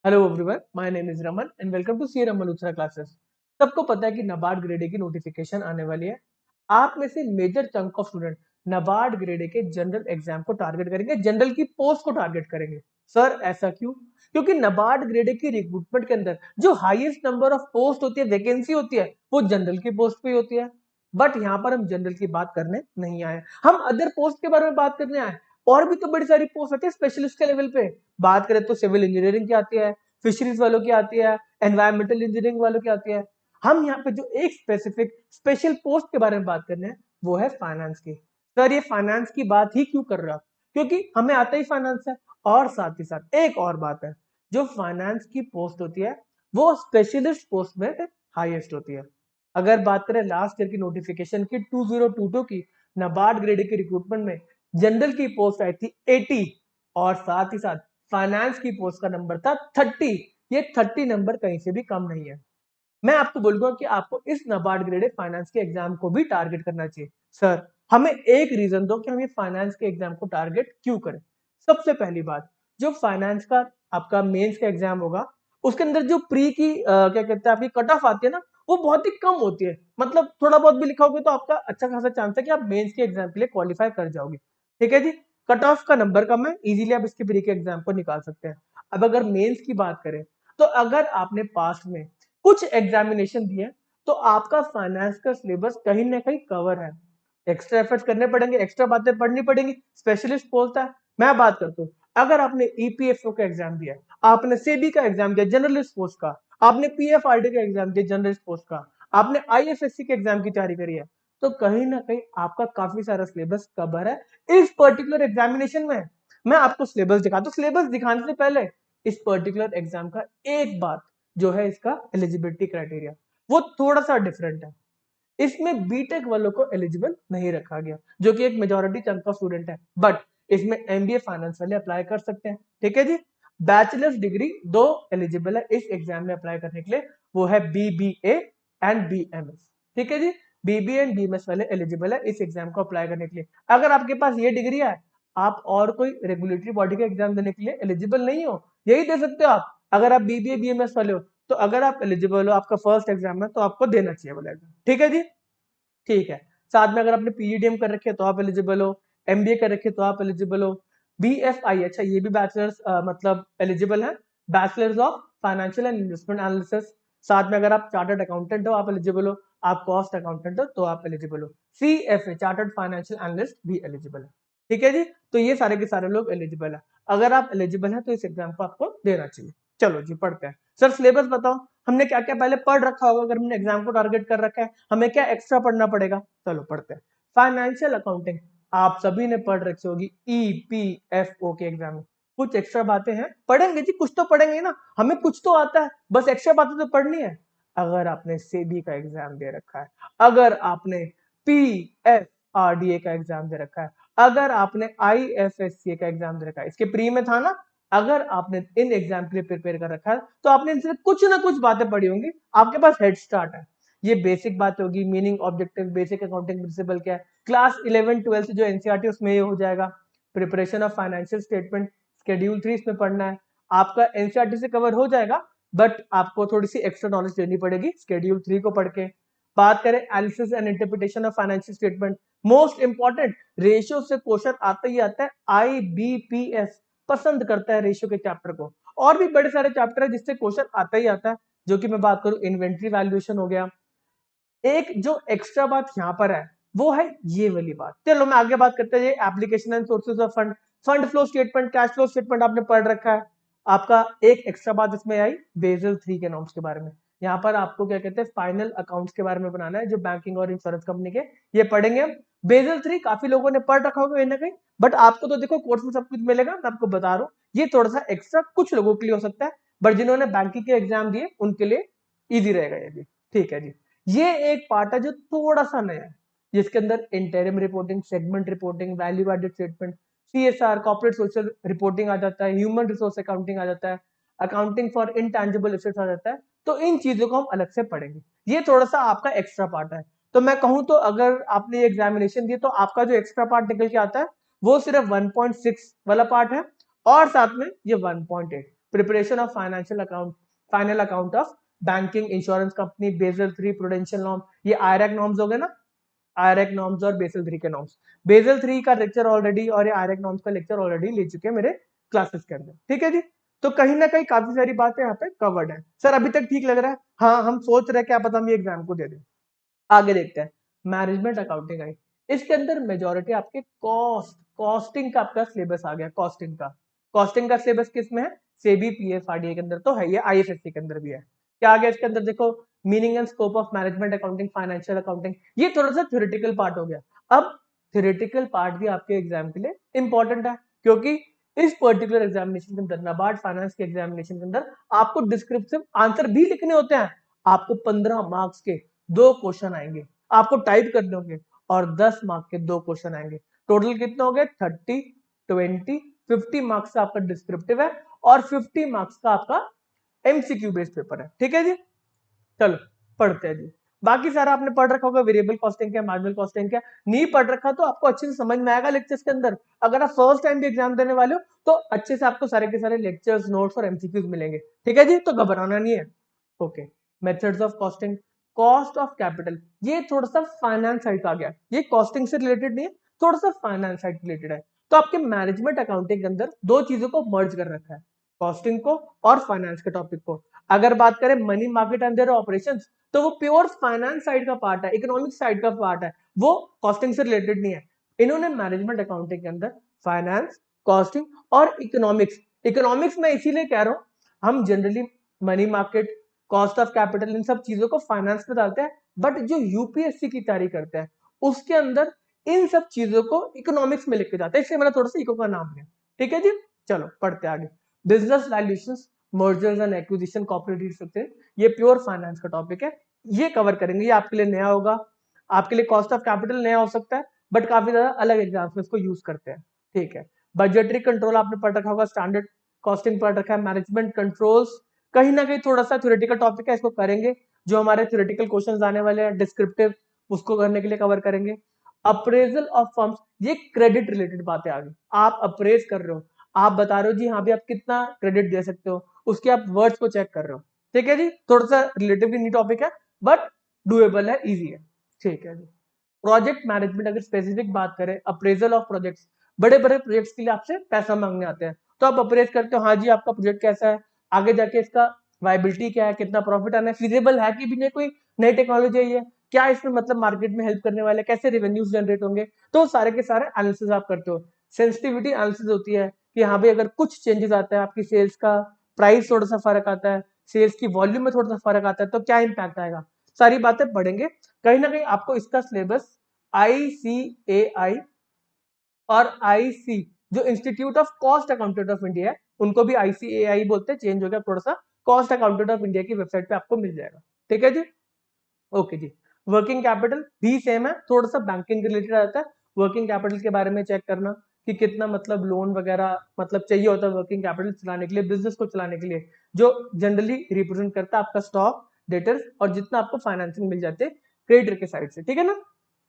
Hello everyone, my name is Raman and welcome to C Raman Utsara classes. सबको पता है कि नाबार्ड ग्रेड ए की नोटिफिकेशन आने वाली है। आप में से major chunk of student NABARD grade A के जनरल एग्जाम को टारगेट करेंगे, जनरल की पोस्ट को टारगेट करेंगे। सर ऐसा क्यों? क्योंकि नाबार्ड ग्रेड ए की रिक्रूटमेंट के अंदर जो हाईएस्ट नंबर ऑफ पोस्ट होती है, वैकेंसी होती है, वो जनरल की पोस्ट पे होती है। बट यहाँ पर हम जनरल की बात करने नहीं आए, हम अदर पोस्ट के बारे में बात करने आए। और भी तो बड़ी सारी पोस्ट आती है स्पेशलिस्ट के लेवल पे। बात करें तो सिविल इंजीनियरिंग की आती है, फिशरीज वालों की आती है, एनवायरमेंटल इंजीनियरिंग वालों की आती है। हम यहाँ पे जो एक स्पेसिफिक स्पेशल पोस्ट के बारे में बात करने हैं वो है फाइनेंस की। सर ये फाइनेंस की बात ही क्यों कर रहा? क्योंकि हमें आता ही फाइनेंस है। और साथ ही साथ एक और बात है, जो फाइनेंस की पोस्ट होती है वो स्पेशलिस्ट पोस्ट में हाईएस्ट होती है। अगर बात करें लास्ट ईयर की नोटिफिकेशन की 2022 की, नाबार्ड ग्रेड की रिक्रूटमेंट में जनरल की पोस्ट आई थी 80 और साथ ही साथ फाइनेंस की पोस्ट का नंबर था 30। ये 30 नंबर कहीं से भी कम नहीं है। मैं आपको बोलूंगा कि आपको इस नाबार्ड ग्रेडेड फाइनेंस के एग्जाम को भी टारगेट करना चाहिए। सर हमें एक रीजन दो कि हम ये फाइनेंस के एग्जाम को टारगेट क्यों करें। सबसे पहली बात, जो फाइनेंस का आपका मेंस का एग्जाम होगा, उसके अंदर जो प्री की क्या कहते हैं आपकी कट ऑफ आती है ना, वो बहुत ही कम होती है। मतलब थोड़ा बहुत भी लिखा होगा तो आपका अच्छा खासा चांस है कि आप मेंस के एग्जाम के लिए क्वालिफाई कर जाओगे। ठीक है जी। कट ऑफ का नंबर कम है, इजीली आप इसके प्री के एग्जाम को निकाल सकते हैं। अब अगर मेंस की बात करें, तो अगर आपने पास्ट में कुछ एग्जामिनेशन दिए तो आपका फाइनेंस का सिलेबस कहीं ना कहीं कवर है। एक्स्ट्रा एफर्ट्स करने पड़ेंगे, एक्स्ट्रा बातें पढ़नी पड़ेंगी, स्पेशलिस्ट पोस्ट है। मैं बात करता हूँ, अगर आपने ईपीएफओ का एग्जाम दिया, आपने सेबी का एग्जाम दिया जर्नलिस्ट पोस्ट का, आपने पीएफआरडी का एग्जाम दिया जर्नलिस्ट पोस्ट का, आपने आईएफएससी के एग्जाम की तैयारी करी है, तो कहीं ना कहीं आपका काफी सारा सिलेबस कवर है इस पर्टिकुलर एग्जामिनेशन में। मैं आपको सिलेबस दिखाता हूँ। सिलेबस दिखाने से पहले इस पर्टिकुलर एग्जाम का एक बात जो है, इसका एलिजिबिलिटी क्राइटेरिया वो थोड़ा सा डिफरेंट है। इसमें बीटेक वालों को एलिजिबल नहीं रखा गया, जो कि एक मेजोरिटी चंक ऑफ स्टूडेंट है। बट इसमें एमबीए फाइनेंस वाले अप्लाई कर सकते हैं। ठीक है जी। बैचलर्स डिग्री दो एलिजिबल है इस एग्जाम में अप्लाई करने के लिए, वो है बीबीए एंड बीएमएस। ठीक है जी। बीबीए एंड बीएमएस वाले एलिजिबल है इस एग्जाम को अप्लाई करने के लिए। अगर आपके पास ये डिग्री है, आप और कोई रेगुलेटरी बॉडी का एग्जाम देने के लिए एलिजिबल नहीं हो, यही दे सकते हो आप। अगर आप बीबीए बीएमएस वाले हो, तो अगर आप एलिजिबल हो, आपका फर्स्ट एग्जाम है, तो आपको देना चाहिए वाला एग्जाम। ठीक है जी। ठीक है। साथ में अगर आपने पीजीडीएम कर रखे तो आप एलिजिबल हो, एमबीए कर रखे तो आप एलिजिबल हो। बीएफआई, अच्छा ये भी बैचलर्स मतलब एलिजिबल है, bachelors of financial and investment analysis. साथ में अगर आप चार्टर्ड अकाउंटेंट हो आप एलिजिबल हो, आप कॉस्ट अकाउंटेंट हो तो आप एलिजिबल हो। सीएफए चार्टर्ड फाइनेंशियल एनालिस्ट भी एलिजिबल है। ठीक है जी। तो ये सारे के सारे लोग एलिजिबल है। अगर आप एलिजिबल हैं तो इस एग्जाम को आपको देना चाहिए। चलो जी पढ़ते हैं। सर सिलेबस बताओ, हमने क्या क्या पहले पढ़ रखा होगा? अगर हमने एग्जाम को टारगेट कर रखा है, हमें क्या एक्स्ट्रा पढ़ना पड़ेगा? चलो पढ़ते हैं। फाइनेंशियल अकाउंटिंग आप सभी ने पढ़ रखी होगी ईपीएफओ के एग्जाम में। कुछ एक्स्ट्रा बातें हैं, पढ़ेंगे जी, कुछ तो पढ़ेंगे ना, हमें कुछ तो आता है, बस एक्स्ट्रा बातें तो पढ़नी है। अगर आपने सेबी का एग्जाम दे रखा है, अगर आपने पीएफआरडीए का एग्जाम दे रखा है, अगर आपने आईएफएससी का एग्जाम दे रखा है, इसके प्री में था ना, अगर आपने इन एग्जाम के लिए प्रिपेयर कर रखा है, तो आपने इनसे कुछ ना कुछ बातें पढ़ी होंगी, आपके पास हेड स्टार्ट है। ये बेसिक बात होगी, meaning, objective, basic accounting principle क्या है, क्लास 11 12 जो एनसीईआरटी उसमें ये हो जाएगा। Preparation of financial statement schedule 3 इसमें पढ़ना है। आपका एनसीईआरटी से कवर हो जाएगा, बट आपको थोड़ी सी एक्स्ट्रा नॉलेज लेनी पड़ेगी शेड्यूल 3 को पढ़ के। बात करें analysis and interpretation of financial statement, most important, ratio से क्वेश्चन आता ही आता है। आईबीपीएस पसंद करता है रेशियो के चैप्टर को। और भी बड़े सारे चैप्टर है जिससे क्वेश्चन आता ही आता है, जो कि मैं बात करूं इन्वेंट्री वैल्यूएशन हो गया। एक जो एक्स्ट्रा बात यहाँ पर है वो है ये वाली बात। चलो मैं आगे बात करते हैं, application and sources of fund, fund flow statement, cash flow statement आपने पढ़ रखा है। आपका एक एक्स्ट्रा बात इसमें आई बेसल 3 के नॉर्म्स के बारे में। यहाँ पर आपको क्या कहते हैं, फाइनल अकाउंट्स के बारे में बनाना है, जो बैंकिंग और इंश्योरेंस कंपनी के, ये पढ़ेंगे हम। बेसल 3 काफी लोगों ने पढ़ रखा होगा कहीं ना कहीं, बट आपको तो देखो कोर्स में सब कुछ मिलेगा, मैं आपको बता रहा हूँ। ये थोड़ा सा एक्स्ट्रा कुछ लोगों के लिए हो सकता है, बट जिन्होंने बैंकिंग के एग्जाम दिए उनके लिए इजी रहेगा ये भी। ठीक है जी। ये एक पार्ट है जो थोड़ा सा नया है, जिसके अंदर interim reporting, segment reporting, value added statement, CSR, corporate social reporting आ जाता है, ह्यूमन रिसोर्स अकाउंटिंग आ जाता है, अकाउंटिंग फॉर इनटैंजिबल एसेट्स आ जाता है। तो इन चीजों को हम अलग से पढ़ेंगे। ये थोड़ा सा आपका एक्स्ट्रा पार्ट है। तो मैं कहूं तो अगर आपने एग्जामिनेशन दिया तो आपका जो एक्स्ट्रा पार्ट निकल के आता है वो सिर्फ 1.6 वाला पार्ट है, और साथ में ये 1.8, preparation of financial account, final account of banking, insurance company, Basel 3 prudential norm, ये आयरैक नॉर्म्स हो गए ना, आयरैक नॉर्म्स और बेसल 3 के नॉर्म्स। बेसल 3 का लेक्चर ऑलरेडी और ये आयरैक नॉर्म्स का लेक्चर ऑलरेडी ले चुके हैं मेरे क्लासेस के अंदर, ठीक है जी। तो कहीं ना कहीं काफी सारी बातें यहाँ पे कवर्ड है। सर अभी तक ठीक लग रहा है? हाँ, हम सोच रहे हैं क्या पता हम ये एग्जाम को दे दें। आगे देखते हैं, मैनेजमेंट अकाउंटिंग आई। इसके अंदर मेजोरिटी आपके कॉस्टिंग का आपका सिलेबस आ गया। कॉस्टिंग का सिलेबस किस में है? सेबी पीएफआरडीए के अंदर तो है, ये आईएफएससी के अंदर भी है। क्या आ गया इसके अंदर? देखो, meaning and scope of management accounting, financial accounting, ये थोड़ा सा थ्योरेटिकल पार्ट हो गया। अब थ्योरेटिकल पार्ट भी आपके एग्जाम के लिए इंपॉर्टेंट है, क्योंकि इस पर्टिकुलर एग्जामिनेशन के अंदर, नाबार्ड फाइनेंस के एग्जामिनेशन के अंदर आपको डिस्क्रिप्टिव आंसर भी लिखने होते हैं। आपको 15 मार्क्स के 2 क्वेश्चन आएंगे, आपको टाइप करने होंगे, और 10 मार्क्स के 2 क्वेश्चन आएंगे। टोटल कितने हो गए? 30, 20, 50 मार्क्स का आपका डिस्क्रिप्टिव है और 50 मार्क्स का आपका एमसीक्यू बेस्ड पेपर है, ठीक है जी। चलो पढ़ते हैं जी। बाकी सारा आपने पढ़ रखा होगा, वेरिएबल कॉस्टिंग क्या, मार्जिनल कॉस्टिंग क्या। नहीं पढ़ रखा तो आपको अच्छे से समझ में आएगा लेक्चर्स के अंदर। अगर आप फर्स्ट टाइम भी एग्जाम देने वाले हो तो अच्छे से आपको सारे के सारे लेक्चर्स, नोट्स और एमसीक्यूज मिलेंगे, ठीक है जी। तो घबराना नहीं है। Okay, methods of costing, cost of capital, ये थोड़ा सा फाइनेंस साइड का आ गया। ये कॉस्टिंग से रिलेटेड नहीं है, थोड़ा सा फाइनेंस साइड रिलेटेड है। तो आपके मैनेजमेंट अकाउंटिंग के अंदर दो चीजों को मर्ज कर रखा है, कॉस्टिंग को और फाइनेंस के टॉपिक को। अगर बात करें money market and their operations, तो वो प्योर फाइनेंस साइड का पार्ट है, इकोनॉमिक साइड का पार्ट है, वो कॉस्टिंग से रिलेटेड नहीं है। इन्होंने मैनेजमेंट अकाउंटिंग के अंदर फाइनेंस, कॉस्टिंग और इकोनॉमिक्स, इकोनॉमिक्स में इसीलिए कह रहा हूं, हम generally money market, cost of capital, इन सब चीजों को फाइनेंस में डालते हैं, बट जो यूपीएससी की तैयारी करते हैं उसके अंदर इन सब चीजों को इकोनॉमिक्स में लेके जाते हैं, इसलिए मैंने थोड़ा सा इको का नाम लिया, ठीक है जी। चलो पढ़ते आगे। Business valuations, mergers and acquisition, corporate structure, ये प्योर फाइनेंस का टॉपिक है, ये कवर करेंगे। ये आपके लिए नया होगा, आपके लिए कॉस्ट ऑफ कैपिटल नया हो सकता है, बट काफी ज्यादा अलग एग्जाम्स में इसको यूज करते हैं, ठीक है। बजटरी कंट्रोल आपने पढ़ रखा होगा, स्टैंडर्ड कॉस्टिंग पढ़ रखा है, मैनेजमेंट कंट्रोल्स कहीं ना कहीं थोड़ा सा थ्योरेटिकल टॉपिक है, इसको करेंगे। जो हमारे थ्योरेटिकल क्वेश्चंस आने वाले हैं डिस्क्रिप्टिव, उसको करने के लिए कवर करेंगे। अप्रेजल ऑफ फर्म्स, ये क्रेडिट रिलेटेड बातें आ गई। आप अप्रेज कर रहे हो, आप बता रहे हो जी हाँ भी आप कितना क्रेडिट दे सकते हो, उसके आप वर्ड्स को चेक कर रहे हो, ठीक है जी। थोड़ा सा रिलेटिवली न्यू टॉपिक है, बट डुएबल है, इजी है, ठीक है जी। प्रोजेक्ट मैनेजमेंट, अगर स्पेसिफिक बात करें, अप्रेजल ऑफ प्रोजेक्ट्स, बड़े बड़े प्रोजेक्ट्स के लिए आपसे पैसा मांगने आते हैं, तो आप अप्रेज करते हो, हाँ जी आपका प्रोजेक्ट कैसा है, आगे जाके इसका वायबिलिटी क्या है, कितना प्रॉफिट आना है, फिजिबल है कि भी नहीं, कोई नई टेक्नोलॉजी आई है क्या, इसमें मतलब मार्केट में हेल्प करने वाले, कैसे रेवेन्यूज जनरेट होंगे, तो सारे के सारे एनालिसिस आप करते हो। सेंसिटिविटी एनालिसिस होती है कि हाँ भाई अगर कुछ चेंजेस आता है, आपकी सेल्स का प्राइस थोड़ा सा फर्क आता है, सेल्स की वॉल्यूम में थोड़ा सा फर्क आता है, तो क्या इंपैक्ट आएगा, सारी बातें पढ़ेंगे। कहीं ना कहीं आपको इसका सिलेबस आईसीएआई और आईसी, जो institute of cost accountant of India है, उनको भी आईसीएआई बोलते हैं, चेंज हो गया थोड़ा सा, कॉस्ट अकाउंटेंट ऑफ इंडिया की वेबसाइट पे आपको मिल जाएगा, ठीक है जी। ओके जी। वर्किंग कैपिटल भी सेम है, थोड़ा सा बैंकिंग रिलेटेड आता है। वर्किंग कैपिटल के बारे में चेक करना कि कितना मतलब लोन वगैरह मतलब चाहिए होता है वर्किंग कैपिटल चलाने के लिए, बिजनेस को चलाने के लिए, जो जनरली रिप्रेजेंट करता है आपका स्टॉक, डेटर्स, और जितना आपको फाइनेंसिंग मिल जाते हैं क्रेडिटर के साइड से, ठीक है ना।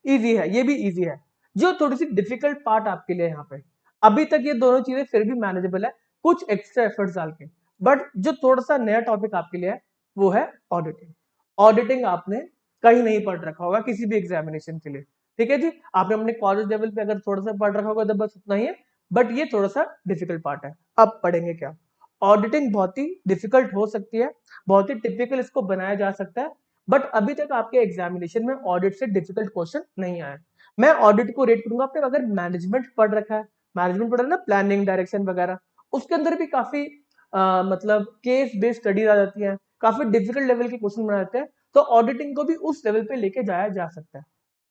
इजी है, ये भी इजी है। जो थोड़ी सी डिफिकल्ट पार्ट आपके लिए यहाँ पे, अभी तक ये दोनों चीजें फिर भी मैनेजेबल है, कुछ एक्स्ट्रा एफर्ट्स डाल के, बट जो थोड़ा सा नया टॉपिक आपके लिए है वो है ऑडिटिंग। ऑडिटिंग आपने कहीं नहीं पढ़ रखा होगा किसी भी एग्जामिनेशन के लिए, ठीक है जी। आपने अपने कॉलेज लेवल पे अगर थोड़ा सा पढ़ रखा होगा तो बस उतना ही है, बट ये थोड़ा सा डिफिकल्ट पार्ट है। अब पढ़ेंगे क्या। ऑडिटिंग बहुत ही डिफिकल्ट हो सकती है, बहुत ही टिपिकल इसको बनाया जा सकता है, बट अभी तक आपके एग्जामिनेशन में ऑडिट से डिफिकल्ट क्वेश्चन नहीं आया। मैं ऑडिट को रेट करूंगा, आपने अगर मैनेजमेंट पढ़ रखा है, मैनेजमेंट पढ़ रहा है ना, प्लानिंग, डायरेक्शन वगैरह, उसके अंदर भी काफी मतलब केस बेस्ड स्टडीज आ जाती है, काफी डिफिकल्ट लेवल के क्वेश्चन बनाते हैं, तो ऑडिटिंग को भी उस लेवल पे लेके जाया जा सकता है।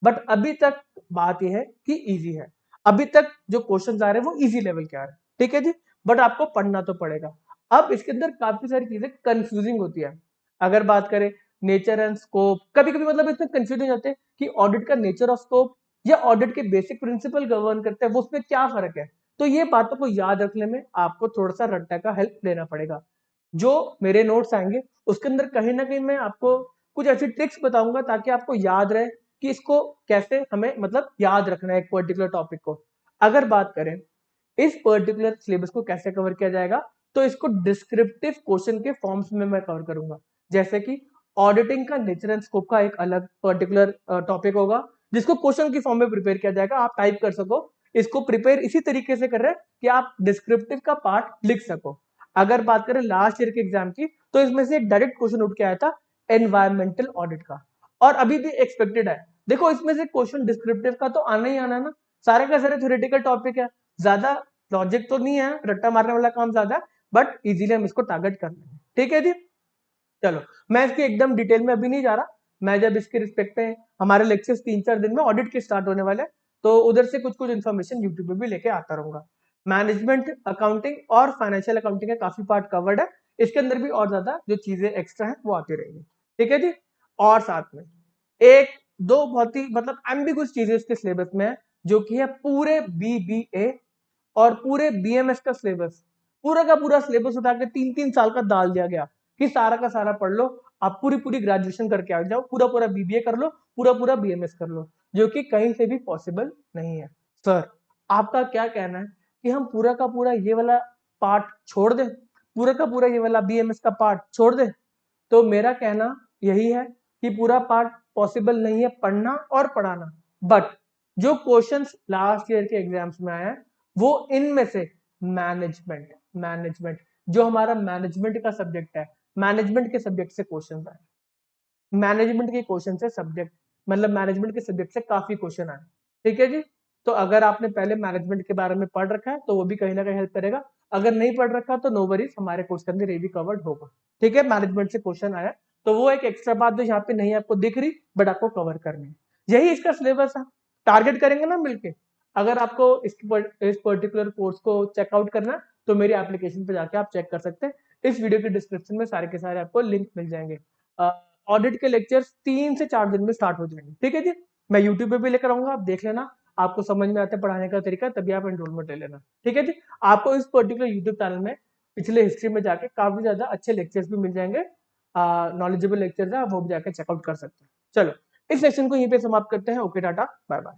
बट अभी तक बात यह है कि इजी है, अभी तक जो क्वेश्चन आ रहे हैं वो इजी लेवल के आ रहे हैं, ठीक है जी। बट आपको पढ़ना तो पड़ेगा। अब इसके अंदर काफी सारी चीजें कंफ्यूजिंग होती है। अगर बात करें नेचर एंड स्कोप, कभी कभी मतलब इसमें कंफ्यूजन जाते हैं कि ऑडिट का नेचर ऑफ स्कोप या ऑडिट के बेसिक प्रिंसिपल गवर्न करते हैं, वो उसमें क्या फर्क है। तो ये बातों को याद रखने में आपको थोड़ा सा रट्टा का हेल्प लेना पड़ेगा। जो मेरे नोट्स आएंगे उसके अंदर कहीं ना कहीं मैं आपको कुछ ऐसी ट्रिक्स बताऊंगा ताकि आपको याद रहे कि इसको कैसे हमें मतलब याद रखना है एक पर्टिकुलर टॉपिक को। अगर बात करें इस पर्टिकुलर सिलेबस को कैसे कवर किया जाएगा, तो इसको डिस्क्रिप्टिव क्वेश्चन के फॉर्म्स में मैं कवर करूंगा। जैसे कि ऑडिटिंग का नेचर एंड स्कोप का एक अलग पर्टिकुलर टॉपिक होगा जिसको क्वेश्चन की फॉर्म में प्रिपेयर किया जाएगा, आप टाइप कर सको। इसको प्रिपेयर इसी तरीके से कर रहे हैं कि आप डिस्क्रिप्टिव का पार्ट लिख सको। अगर बात करें लास्ट ईयर के एग्जाम की, तो इसमें से एक डायरेक्ट क्वेश्चन उठ के आया था एनवायरमेंटल ऑडिट का, और अभी भी एक्सपेक्टेड है। देखो इसमें से क्वेश्चन डिस्क्रिप्टिव का तो आना ही आना है ना, सारे का सारे थ्योरेटिकल टॉपिक है, ज्यादा लॉजिक तो नहीं है, रट्टा मारने वाला काम ज्यादा है, बट इजीली हम इसको टारगेट कर लेंगे। ठीक है जी, चलो मैं इसकी एकदम डिटेल में अभी नहीं जा रहा। मैं जब इसके रिस्पेक्ट में हमारे लेक्चर्स 3-4 दिन में ऑडिट के स्टार्ट होने वाले हैं, तो उधर से कुछ कुछ इन्फॉर्मेशन यूट्यूब पे भी लेके आता रहूंगा। मैनेजमेंट अकाउंटिंग और फाइनेंशियल अकाउंटिंग का काफी पार्ट कवर्ड है, इसके अंदर भी और ज्यादा जो चीजें एक्स्ट्रा है वो आती रहेंगी। ठीक है जी, और साथ में एक दो बहुत ही मतलब एम्बिगुअस चीजें इसके सिलेबस में है, जो कि है पूरे बीबीए और पूरे बीएमएस का सिलेबस। पूरा का पूरा सिलेबस उठा के 3-3 साल का डाल दिया गया कि सारा का सारा पढ़ लो, आप पूरी पूरी ग्रेजुएशन करके आ जाओ, पूरा पूरा बीबीए कर लो, पूरा पूरा बीएमएस कर लो, जो कि कहीं से भी पॉसिबल नहीं है। सर आपका क्या कहना है कि हम पूरा का पूरा ये वाला पार्ट छोड़ दें, पूरा का पूरा ये वाला बीएमएस का पार्ट छोड़ दें? तो मेरा कहना यही है कि पूरा पार्ट पॉसिबल नहीं है पढ़ना और पढ़ाना, बट जो क्वेश्चंस लास्ट ईयर के एग्जाम्स में आए हैं वो इनमें से मैनेजमेंट मैनेजमेंट जो हमारा मैनेजमेंट का सब्जेक्ट है, मैनेजमेंट के सब्जेक्ट से क्वेश्चन आए, मैनेजमेंट के क्वेश्चन से सब्जेक्ट मतलब मैनेजमेंट के सब्जेक्ट से काफी क्वेश्चन आए। ठीक है जी, तो अगर आपने पहले मैनेजमेंट के बारे में पढ़ रखा है तो वो भी कहीं ना कहीं हेल्प करेगा, अगर नहीं पढ़ रखा तो नो वरीज, हमारे कोर्स के अंदर ये भी कवर्ड होगा। ठीक है, मैनेजमेंट से क्वेश्चन आया तो वो एक एक्स्ट्रा बात जो यहाँ पे नहीं आपको दिख रही बट आपको कवर करनी है, यही इसका सिलेबस है। टारगेट करेंगे ना मिलके। अगर आपको इस पर्टिकुलर कोर्स को चेकआउट करना है तो मेरी एप्लीकेशन पे जाके आप चेक कर सकते हैं। इस वीडियो के डिस्क्रिप्शन में सारे के सारे आपको लिंक मिल जाएंगे। ऑडिट के लेक्चर्स 3 से 4 दिन में स्टार्ट हो जाएंगे। ठीक है जी, मैं यूट्यूब पे भी लेकर आऊंगा, आप देख लेना, आपको समझ में आता है पढ़ाने का तरीका, तभी आप एनरोलमेंट ले लेना। ठीक है जी, आपको इस पर्टिकुलर यूट्यूब चैनल में पिछले हिस्ट्री में जाके काफी ज्यादा अच्छे लेक्चर्स भी मिल जाएंगे, नॉलेजेबल लेक्चर्स है, आप वो भी जाके चेकआउट कर सकते हैं। चलो इस सेशन को यहीं पे समाप्त करते हैं। Okay tata bye bye.